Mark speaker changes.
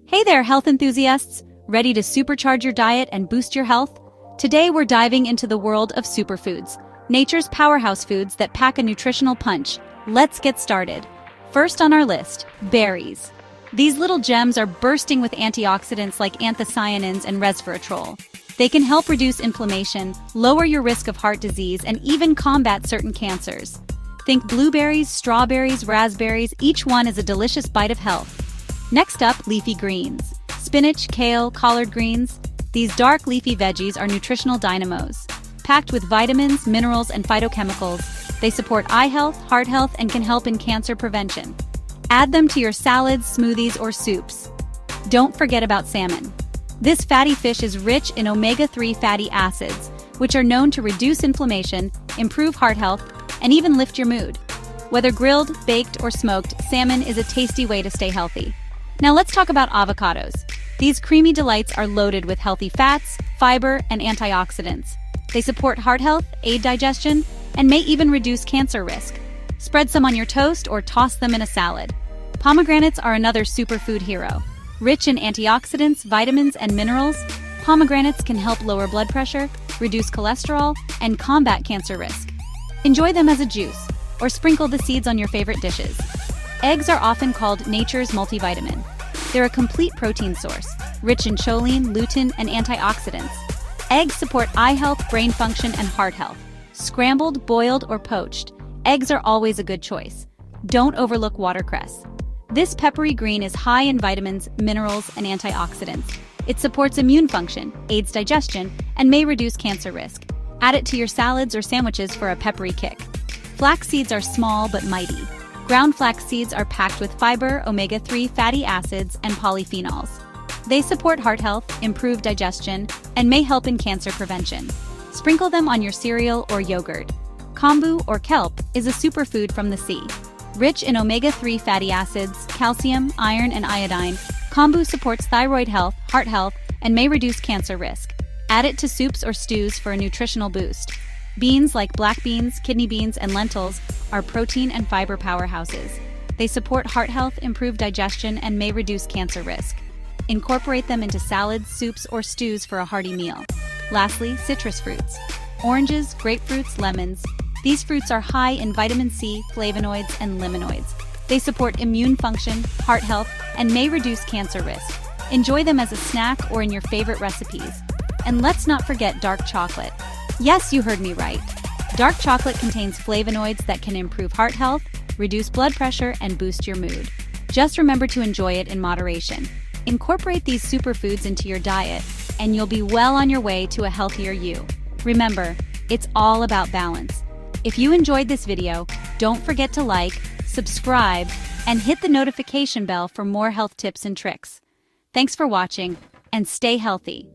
Speaker 1: Hey there, health enthusiasts! Ready to supercharge your diet and boost your health? Today we're diving into the world of superfoods, nature's powerhouse foods that pack a nutritional punch. Let's get started. First on our list, berries. These little gems are bursting with antioxidants like anthocyanins and resveratrol. They can help reduce inflammation, lower your risk of heart disease, and even combat certain cancers. Think blueberries, strawberries, raspberries, each one is a delicious bite of health. Next up, leafy greens. Spinach, kale, collard greens. These dark leafy veggies are nutritional dynamos. Packed with vitamins, minerals, and phytochemicals, they support eye health, heart health, and can help in cancer prevention. Add them to your salads, smoothies, or soups. Don't forget about salmon. This fatty fish is rich in omega-3 fatty acids, which are known to reduce inflammation, improve heart health, and even lift your mood. Whether grilled, baked, or smoked, salmon is a tasty way to stay healthy. Now let's talk about avocados. These creamy delights are loaded with healthy fats, fiber, and antioxidants. They support heart health, aid digestion, and may even reduce cancer risk. Spread some on your toast or toss them in a salad. Pomegranates are another superfood hero. Rich in antioxidants, vitamins, and minerals, pomegranates can help lower blood pressure, reduce cholesterol, and combat cancer risk. Enjoy them as a juice, or sprinkle the seeds on your favorite dishes. Eggs are often called nature's multivitamin. They're a complete protein source, rich in choline, lutein, and antioxidants. Eggs support eye health, brain function, and heart health. Scrambled, boiled, or poached, eggs are always a good choice. Don't overlook watercress. This peppery green is high in vitamins, minerals, and antioxidants. It supports immune function, aids digestion, and may reduce cancer risk. Add it to your salads or sandwiches for a peppery kick. Flax seeds are small but mighty. Ground flax seeds are packed with fiber, omega-3 fatty acids, and polyphenols. They support heart health, improve digestion, and may help in cancer prevention. Sprinkle them on your cereal or yogurt. Kombu, or kelp, is a superfood from the sea. Rich in omega-3 fatty acids, calcium, iron, and iodine, kombu supports thyroid health, heart health, and may reduce cancer risk. Add it to soups or stews for a nutritional boost. Beans like black beans, kidney beans, and lentils are protein and fiber powerhouses. They support heart health, improve digestion, and may reduce cancer risk. Incorporate them into salads, soups, or stews for a hearty meal. Lastly, citrus fruits. Oranges, grapefruits, lemons. These fruits are high in vitamin C, flavonoids, and limonoids. They support immune function, heart health, and may reduce cancer risk. Enjoy them as a snack or in your favorite recipes. And let's not forget dark chocolate. Yes, you heard me right. Dark chocolate contains flavonoids that can improve heart health, reduce blood pressure, and boost your mood. Just remember to enjoy it in moderation. Incorporate these superfoods into your diet, and you'll be well on your way to a healthier you. Remember, it's all about balance. If you enjoyed this video, don't forget to like, subscribe, and hit the notification bell for more health tips and tricks. Thanks for watching, and stay healthy.